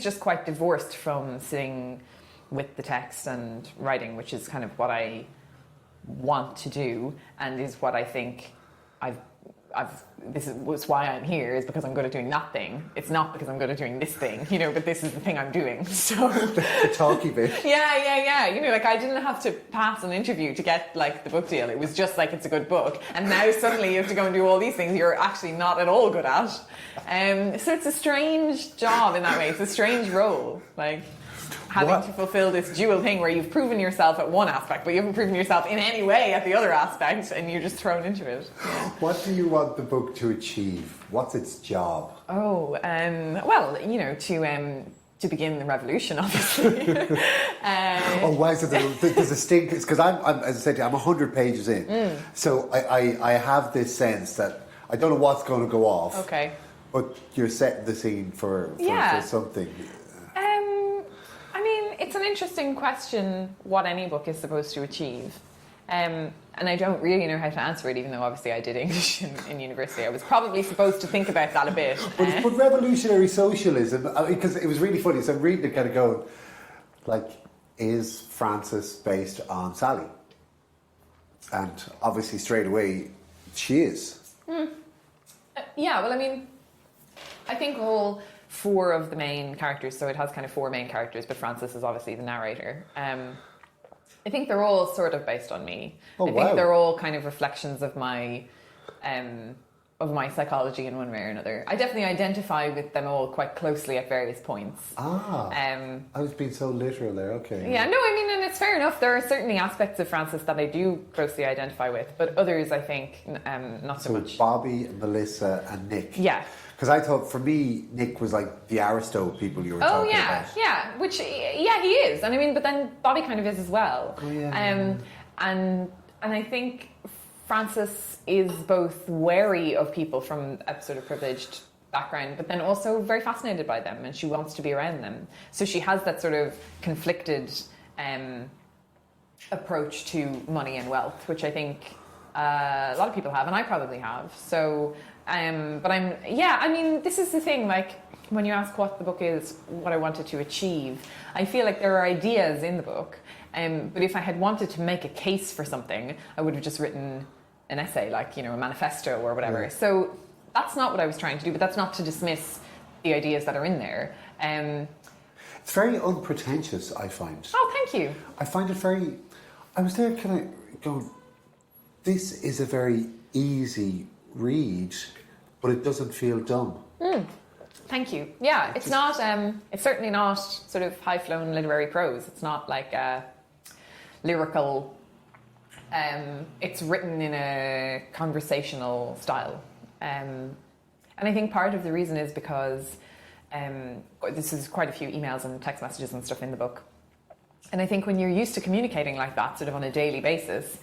just quite divorced from sitting with the text and writing, which is kind of what I want to do, and is what I think was why I'm here, is because I'm good at doing that thing. It's not because I'm good at doing this thing, you know, but this is the thing I'm doing. So the talky bit. Yeah. You know, like I didn't have to pass an interview to get like the book deal. It was just like, it's a good book. And now suddenly you have to go and do all these things you're actually not at all good at. So it's a strange job in that way. It's a strange role. Like having to fulfill this dual thing where you've proven yourself at one aspect, but you haven't proven yourself in any way at the other aspect, and you're just thrown into it. Yeah. What do you want the book to achieve? What's its job? Well, you know, to begin the revolution, obviously. Oh, wow! So there's a stink. It's because I'm, as I said, I'm 100 pages in, so I have this sense that I don't know what's going to go off. Okay. But you're setting the scene for something. I mean, it's an interesting question what any book is supposed to achieve. And I don't really know how to answer it, even though obviously I did English in university. I was probably supposed to think about that a bit. But revolutionary socialism, because it was really funny. So I'm reading it kind of going, like, is Frances based on Sally? And obviously straight away, she is. Yeah, well, I mean, I think all four of the main characters, so it has kind of four main characters, but Frances is obviously the narrator. I think they're all sort of based on me. I think they're all kind of reflections of my psychology in one way or another. I definitely identify with them all quite closely at various points. I was being so literal there, okay. Yeah, no, I mean, and it's fair enough. There are certainly aspects of Frances that I do closely identify with, but others I think not so much. Bobby, Melissa and Nick. Yeah. Because I thought, for me, Nick was like the Aristo people you were talking about. Yeah, which, yeah, he is. And I mean, but then Bobby kind of is as well. Oh, yeah. And I think Frances is both wary of people from a sort of privileged background, but then also very fascinated by them, and she wants to be around them. So she has that sort of conflicted approach to money and wealth, which I think a lot of people have, and I probably have. So... I mean, this is the thing, like, when you ask what the book is, what I wanted to achieve, I feel like there are ideas in the book, but if I had wanted to make a case for something, I would have just written an essay, like, you know, a manifesto or whatever. Yeah. So that's not what I was trying to do, but that's not to dismiss the ideas that are in there. It's very unpretentious, I find. Oh, thank you. I find it very... I was there kind of going, this is a very easy read, but it doesn't feel dumb. Thank you. Yeah, it's not. It's certainly not sort of high-flown literary prose. It's not like lyrical. It's written in a conversational style, and I think part of the reason is because this is quite a few emails and text messages and stuff in the book, and I think when you're used to communicating like that, sort of on a daily basis,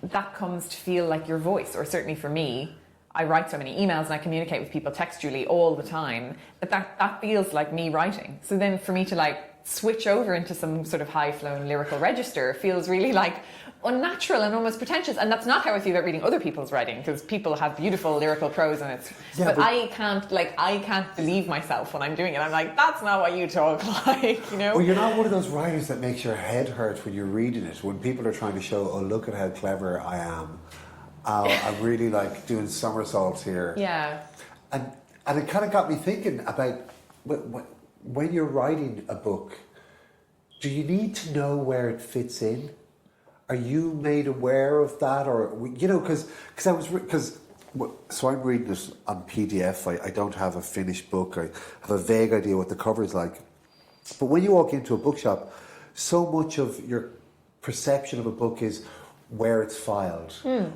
that comes to feel like your voice, or certainly for me, I write so many emails and I communicate with people textually all the time that feels like me writing. So then for me to like switch over into some sort of high-flown lyrical register feels really like unnatural and almost pretentious, and that's not how I feel about reading other people's writing, because people have beautiful lyrical prose and it's but I can't believe myself when I'm doing it. I'm like, that's not what you talk like, you know. Well, you're not one of those writers that makes your head hurt when you're reading it, when people are trying to show, oh, look at how clever I am, I'm really like doing somersaults here. Yeah. And it kind of got me thinking about when you're writing a book, do you need to know where it fits in? Are you made aware of that, or you know? So I'm reading this on PDF. I don't have a finished book. I have a vague idea what the cover is like. But when you walk into a bookshop, so much of your perception of a book is where it's filed,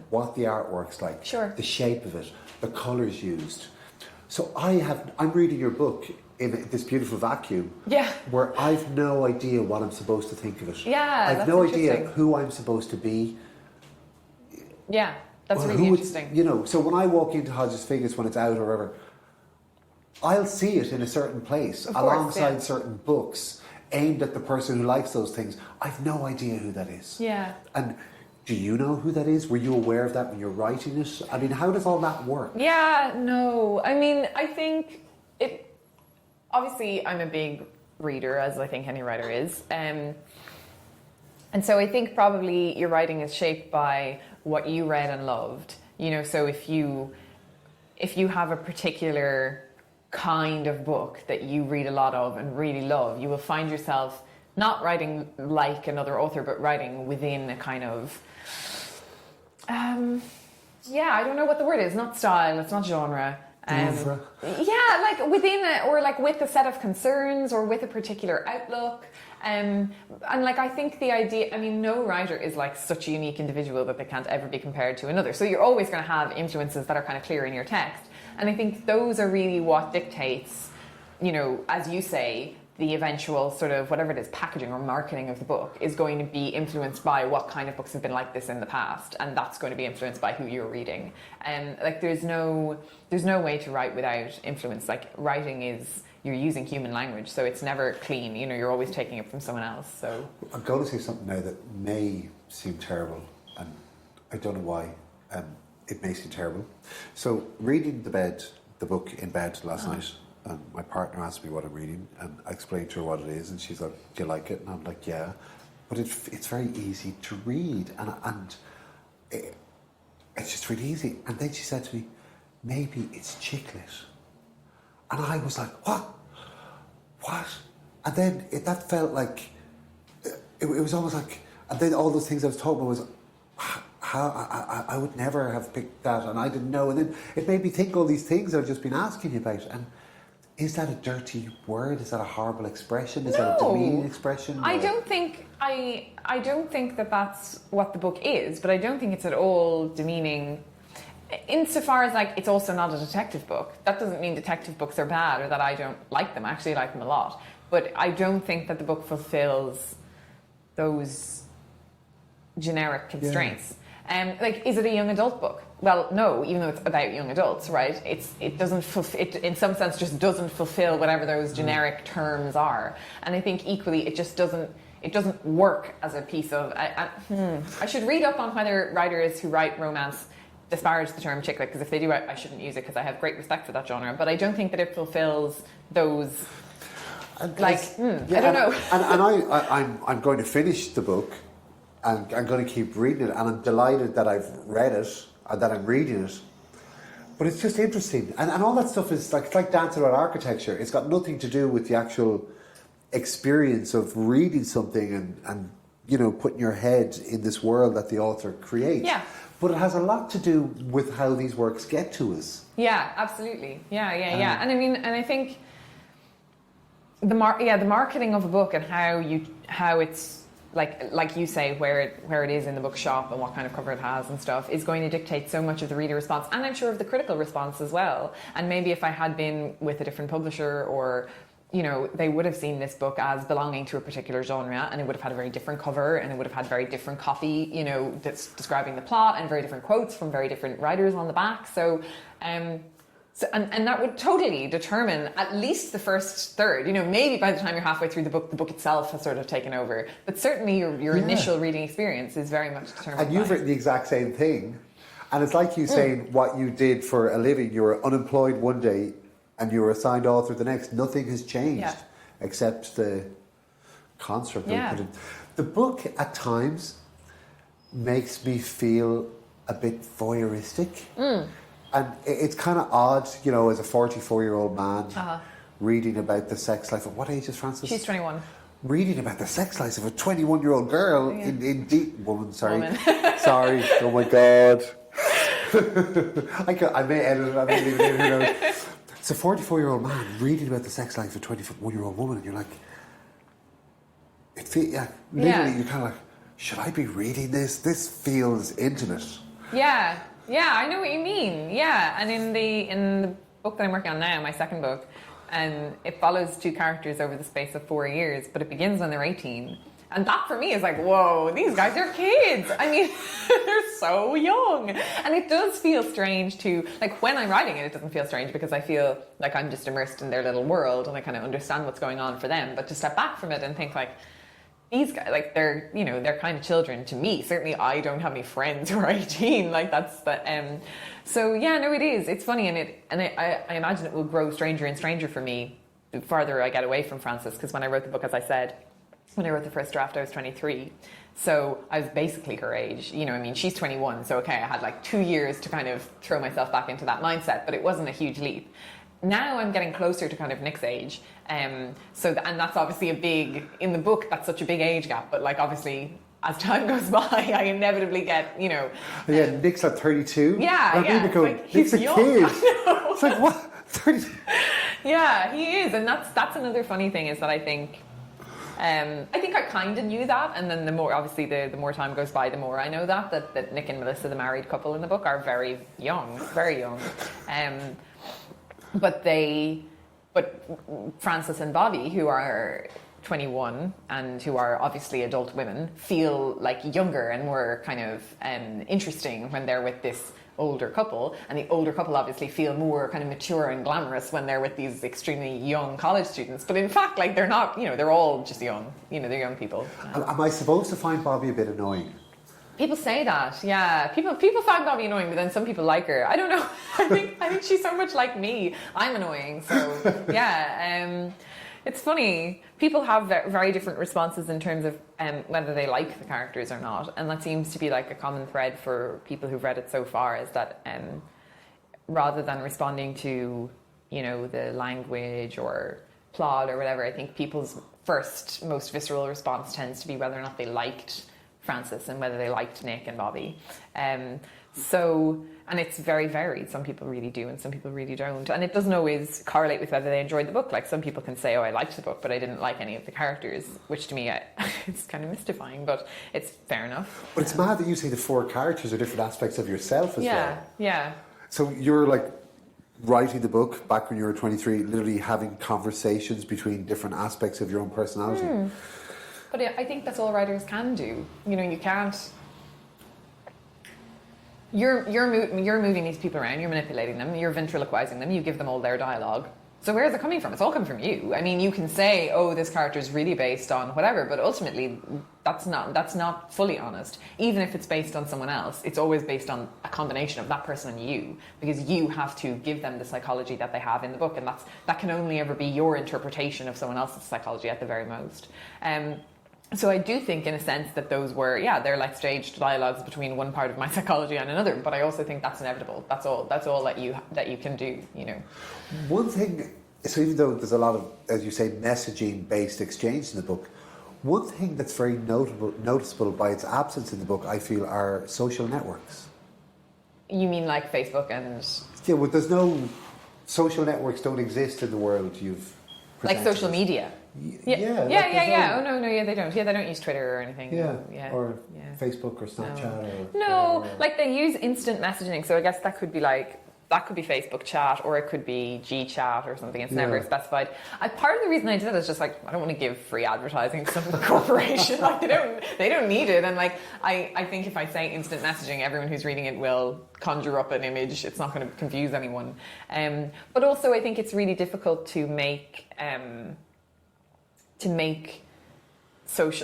what the artwork's like, the shape of it, the colours used. So I'm reading your book in this beautiful vacuum, where I've no idea what I'm supposed to think of it. Yeah, I've no idea who I'm supposed to be. Yeah, that's really interesting. You know, so when I walk into Hodges Figures when it's out or whatever, I'll see it in a certain place alongside certain books aimed at the person who likes those things. I've no idea who that is. Yeah. And do you know who that is? Were you aware of that when you're writing it? I mean, how does all that work? Yeah, no. I mean, I think obviously I'm a big reader, as I think any writer is. And so I think probably your writing is shaped by what you read and loved. You know, so if you have a particular kind of book that you read a lot of and really love, you will find yourself not writing like another author, but writing within a kind of, I don't know what the word is, not style, it's not genre. Like within it, or like with a set of concerns, or with a particular outlook. And like, I think the idea, I mean, no writer is like such a unique individual that they can't ever be compared to another. So you're always going to have influences that are kind of clear in your text. And I think those are really what dictates, you know, as you say, the eventual sort of whatever it is, packaging or marketing of the book is going to be influenced by what kind of books have been like this in the past, and that's going to be influenced by who you're reading. And like, there's no way to write without influence. Like, writing is, you're using human language, so it's never clean. You know, you're always taking it from someone else. So I'm going to say something now that may seem terrible, and I don't know why. It may seem terrible. So reading the book in bed last night. And my partner asked me what I'm reading, and I explained to her what it is, and she's like, "Do you like it?" And I'm like, "Yeah," but it's very easy to read, and it's just really easy. And then she said to me, "Maybe it's chicklit," and I was like, "What?" And then that felt like it was almost like, and then all those things I was talking about was how I would never have picked that, and I didn't know, and then it made me think all these things I've just been asking you about, and. Is that a dirty word? Is that a horrible expression? Is that a demeaning expression? I don't think that that's what the book is, but I don't think it's at all demeaning. Insofar as, like, it's also not a detective book. That doesn't mean detective books are bad or that I don't like them. I actually like them a lot. But I don't think that the book fulfills those generic constraints. Like, is it a young adult book? Well, no, even though it's about young adults, right? It doesn't it in some sense just doesn't fulfill whatever those generic terms are. And I think equally it just doesn't work as a piece of. I should read up on whether writers who write romance disparage the term chick lit, because if they do, I shouldn't use it, because I have great respect for that genre. But I don't think that it fulfills those. I don't know. And I'm going to finish the book. And I'm going to keep reading it, and I'm delighted that I've read it, and that I'm reading it. But it's just interesting. And all that stuff is like, it's like dancing about architecture. It's got nothing to do with the actual experience of reading something and you know, putting your head in this world that the author creates. Yeah. But it has a lot to do with how these works get to us. Yeah, absolutely. Yeah. And I mean, and I think the marketing of a book and how it's like you say, where it is in the bookshop and what kind of cover it has and stuff is going to dictate so much of the reader response, and I'm sure of the critical response as well. And maybe if I had been with a different publisher, or you know, they would have seen this book as belonging to a particular genre, and it would have had a very different cover, and it would have had very different copy, you know, that's describing the plot, and very different quotes from very different writers on the back. So and that would totally determine at least the first third. You know, maybe by the time you're halfway through the book itself has sort of taken over. But certainly your initial reading experience is very much determined. And you've written the exact same thing. And it's like you saying what you did for a living. You were unemployed one day and you were assigned author the next. Nothing has changed except the construct. The book at times makes me feel a bit voyeuristic. And it's kind of odd, you know, as a 44-year-old man reading about the sex life of, what age is Frances? She's 21. Reading about the sex life of a 21-year-old girl in deep woman. Sorry, oh my God. I may edit it. I may leave it in. You know. It's a 44-year-old man reading about the sex life of a 21-year-old woman, and you're like, literally, you're kind of like, should I be reading this? This feels intimate. Yeah. Yeah, I know what you mean. Yeah, and in the book that I'm working on now, my second book, it follows two characters over the space of 4 years, but it begins when they're 18. And that for me is like, whoa, these guys are kids. I mean, they're so young. And it does feel strange to, like, when I'm writing it doesn't feel strange because I feel like I'm just immersed in their little world and I kind of understand what's going on for them. But to step back from it and think like, these guys, like, they're, you know, they're kind of children to me. Certainly I don't have any friends who are 18. Like, that's the, so yeah, no, it is. It's funny. And I imagine it will grow stranger and stranger for me the farther I get away from Frances. Because when I wrote the book, as I said, when I wrote the first draft, I was 23. So I was basically her age. You know, I mean, she's 21, so okay, I had like 2 years to kind of throw myself back into that mindset, but it wasn't a huge leap. Now I'm getting closer to kind of Nick's age. And that's obviously in the book, that's such a big age gap, but like obviously as time goes by, I inevitably get, you know. Yeah, Nick's at 32. Yeah, yeah. Like, Nick's a young. kid. It's like, what? 30? Yeah, he is. And that's another funny thing is that I think I kind of knew that, and then the more, obviously, the more time goes by, the more I know that Nick and Melissa, the married couple in the book, are very young. But Frances and Bobby, who are 21 and who are obviously adult women, feel like younger and more kind of interesting when they're with this older couple, and the older couple obviously feel more kind of mature and glamorous when they're with these extremely young college students, but in fact, like, they're not, you know, they're all just young, you know, they're young people. Am I supposed to find Bobby a bit annoying? People say that, yeah. People find Bobby annoying, but then some people like her. I don't know. I think she's so much like me. I'm annoying, so yeah. It's funny. People have very different responses in terms of whether they like the characters or not, and that seems to be like a common thread for people who've read it so far. Is that rather than responding to, you know, the language or plot or whatever, I think people's first, most visceral response tends to be whether or not they liked Frances and whether they liked Nick and Bobby. And it's very varied. Some people really do and some people really don't. And it doesn't always correlate with whether they enjoyed the book. Like, some people can say, oh, I liked the book, but I didn't like any of the characters, which to me, it's kind of mystifying, but it's fair enough. But it's mad that you say the 4 characters are different aspects of yourself as well. Yeah. So you're like writing the book back when you were 23, literally having conversations between different aspects of your own personality. But I think that's all writers can do. You know, you can't. You're moving these people around. You're manipulating them. You're ventriloquizing them. You give them all their dialogue. So where is it coming from? It's all coming from you. I mean, you can say, "Oh, this character is really based on whatever," but ultimately, that's not fully honest. Even if it's based on someone else, it's always based on a combination of that person and you, because you have to give them the psychology that they have in the book, and that can only ever be your interpretation of someone else's psychology at the very most. So I do think, in a sense, that those were, they're like staged dialogues between one part of my psychology and another. But I also think that's inevitable. That's all that you can do. You know. One thing. So even though there's a lot of, as you say, messaging-based exchange in the book, one thing that's very noticeable by its absence in the book, I feel, are social networks. You mean like Facebook and? Yeah. Well, there's no social networks. Don't exist in the world you've presented. Like social media. Yeah. Oh no, they don't. Yeah, they don't use Twitter or anything. Or Facebook or Snapchat. No, like they use instant messaging. So I guess that could be Facebook chat, or it could be G chat or something. It's never specified. Part of the reason I did it is just like, I don't want to give free advertising to some corporation. Like they don't need it. And like I think if I say instant messaging, everyone who's reading it will conjure up an image. It's not going to confuse anyone. But also I think it's really difficult to make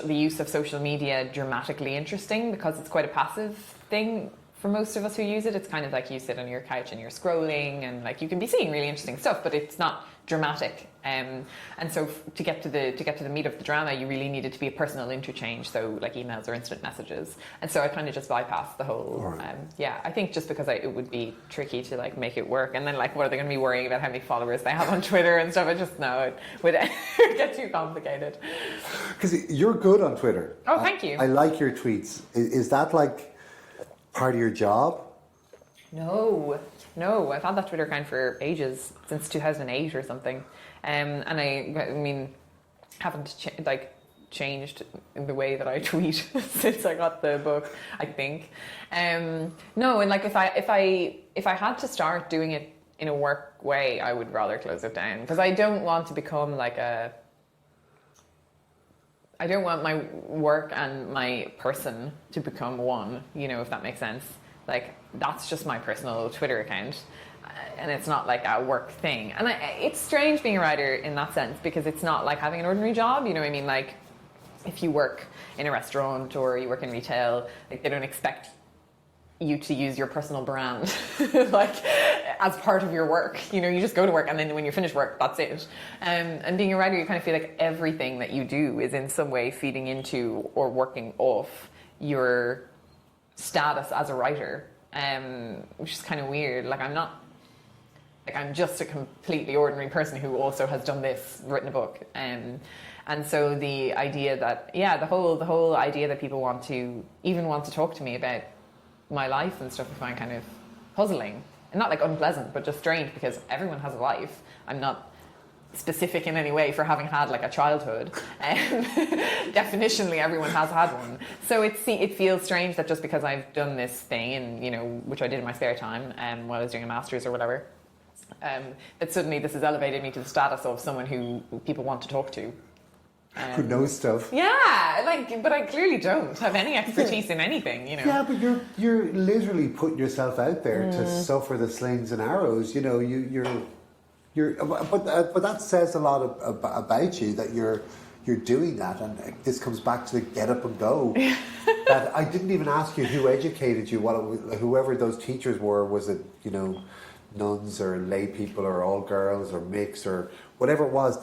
the use of social media dramatically interesting, because it's quite a passive thing for most of us who use it. It's kind of like you sit on your couch and you're scrolling, and like you can be seeing really interesting stuff, but it's not dramatic. And so to get to the meat of the drama, you really need it to be a personal interchange, so like emails or instant messages. And so I kind of just bypassed the whole. I think just because it would be tricky to like make it work, and then like what are they going to be worrying about how many followers they have on Twitter and stuff? I just know it would get too complicated. Because you're good on Twitter. Oh, thank you. I like your tweets. Is that like part of your job? No, I've had that Twitter account for ages, since 2008 or something, and I mean, haven't changed in the way that I tweet since I got the book, I think. No, and like if I had to start doing it in a work way, I would rather close it down, because I don't want to become I don't want my work and my person to become one, you know, if that makes sense. Like, that's just my personal Twitter account, and it's not like a work thing. And it's strange being a writer in that sense, because it's not like having an ordinary job, you know what I mean? Like, if you work in a restaurant or you work in retail, like, they don't expect you to use your personal brand like as part of your work. You know, you just go to work and then when you finish work, that's it. And being a writer, you kind of feel like everything that you do is in some way feeding into or working off your status as a writer, which is kind of weird. Like I'm just a completely ordinary person who also has done this, written a book, and so the idea that the whole idea that people want to talk to me about my life and stuff, I find kind of puzzling, and not like unpleasant, but just strange, because everyone has a life. I'm not specific in any way for having had like a childhood. Definitionally, everyone has had one. So it feels strange that just because I've done this thing, and you know, which I did in my spare time, while I was doing a master's or whatever, that suddenly this has elevated me to the status of someone who people want to talk to. Who knows stuff. Yeah, but I clearly don't have any expertise in anything, you know. Yeah, but you're literally putting yourself out there to suffer the slings and arrows. You know, but that says a lot about you, that you're doing that, and this comes back to the get up and go. That I didn't even ask you who educated you. Whoever those teachers were, was it, you know, nuns or lay people or all girls or mixed or whatever it was?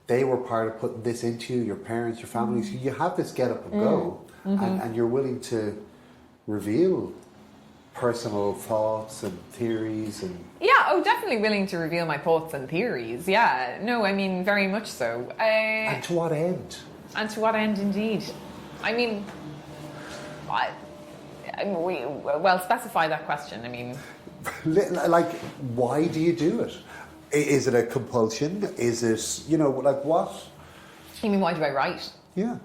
They were part of putting this into you, your parents, your family. So you have this get up and go, and you're willing to reveal personal thoughts and theories and... Yeah, definitely willing to reveal my thoughts and theories. Yeah, no, I mean, very much so. And to what end? And to what end, indeed. I mean, well, specify that question. I mean... Like, why do you do it? Is it a compulsion? Is it, you know, like what? You mean, why do I write? Yeah.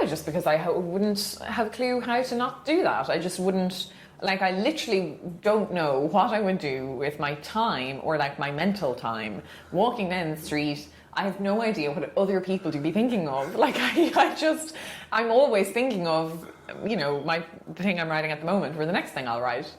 Just because I wouldn't have a clue how to not do that. I just wouldn't, like, I literally don't know what I would do with my time, or like my mental time, walking down the street. I have no idea what other people do be thinking of. Like, I'm always thinking of, you know, the thing I'm writing at the moment, or the next thing I'll write.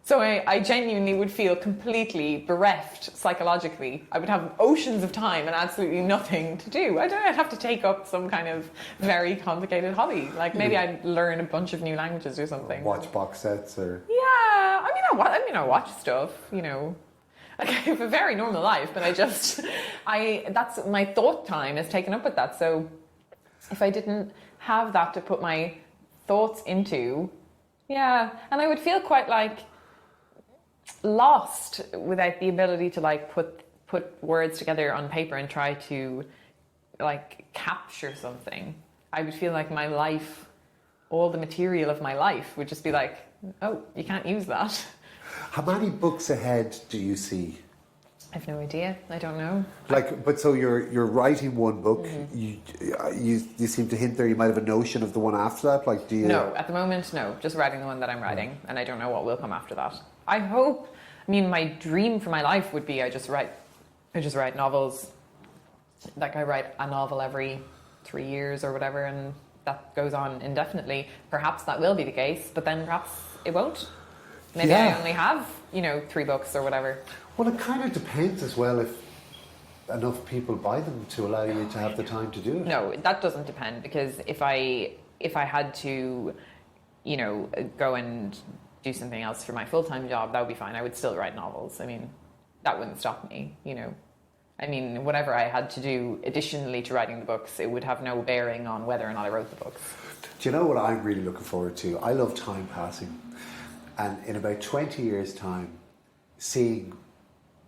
So I genuinely would feel completely bereft psychologically. I would have oceans of time and absolutely nothing to do. I'd have to take up some kind of very complicated hobby. Like maybe I'd learn a bunch of new languages or something. Watch box sets or... Yeah, I watch stuff, you know. Like, I have a very normal life, but that's my thought time is taken up with that. So if I didn't have that to put my thoughts into, and I would feel quite like lost without the ability to like put words together on paper and try to like capture something. I would feel like my life, all the material of my life would just be like, oh, you can't use that. How many books ahead do you see? I have no idea. I don't know. But so you're writing one book. You seem to hint there you might have a notion of the one after that. Like, do you? No, at the moment, no. Just writing the one that I'm writing, and I don't know what will come after that. I hope. I mean, my dream for my life would be I just write novels. Like, I write a novel every 3 years or whatever, and that goes on indefinitely. Perhaps that will be the case, but then perhaps it won't. Maybe I only have, 3 books or whatever. Well, it kind of depends as well if enough people buy them to allow you to have the time to do it. No, that doesn't depend, because if I had to, go and do something else for my full-time job, that would be fine. I would still write novels. I mean, that wouldn't stop me, I mean, whatever I had to do additionally to writing the books, it would have no bearing on whether or not I wrote the books. Do you know what I'm really looking forward to? I love time passing. And in about 20 years' time, seeing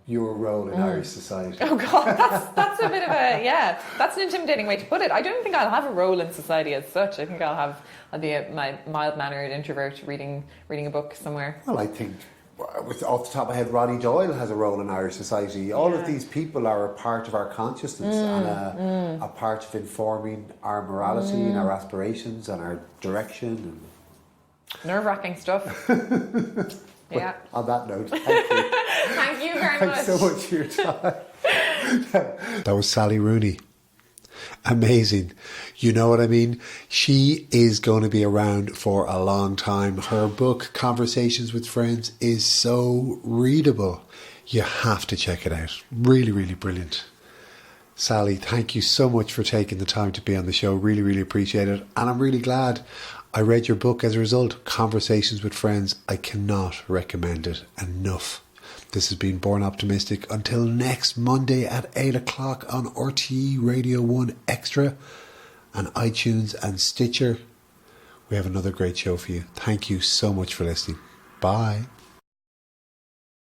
your role in Irish society. Oh God, that's a bit of that's an intimidating way to put it. I don't think I'll have a role in society as such. I think I'll be my mild-mannered introvert reading a book somewhere. Well, I think, off the top of my head, Roddy Doyle has a role in Irish society. All of these people are a part of our consciousness and a part of informing our morality and our aspirations and our direction. And nerve-wracking stuff. Yeah. On that note, thank you. Thank you very much. Thanks so much for your time. That was Sally Rooney. Amazing. You know what I mean? She is going to be around for a long time. Her book, Conversations with Friends, is so readable. You have to check it out. Really, really brilliant. Sally, thank you so much for taking the time to be on the show. Really, really appreciate it. And I'm really glad I read your book as a result, Conversations with Friends. I cannot recommend it enough. This has been Born Optimistic. Until next Monday at 8 o'clock on RTE Radio 1 Extra and iTunes and Stitcher. We have another great show for you. Thank you so much for listening. Bye.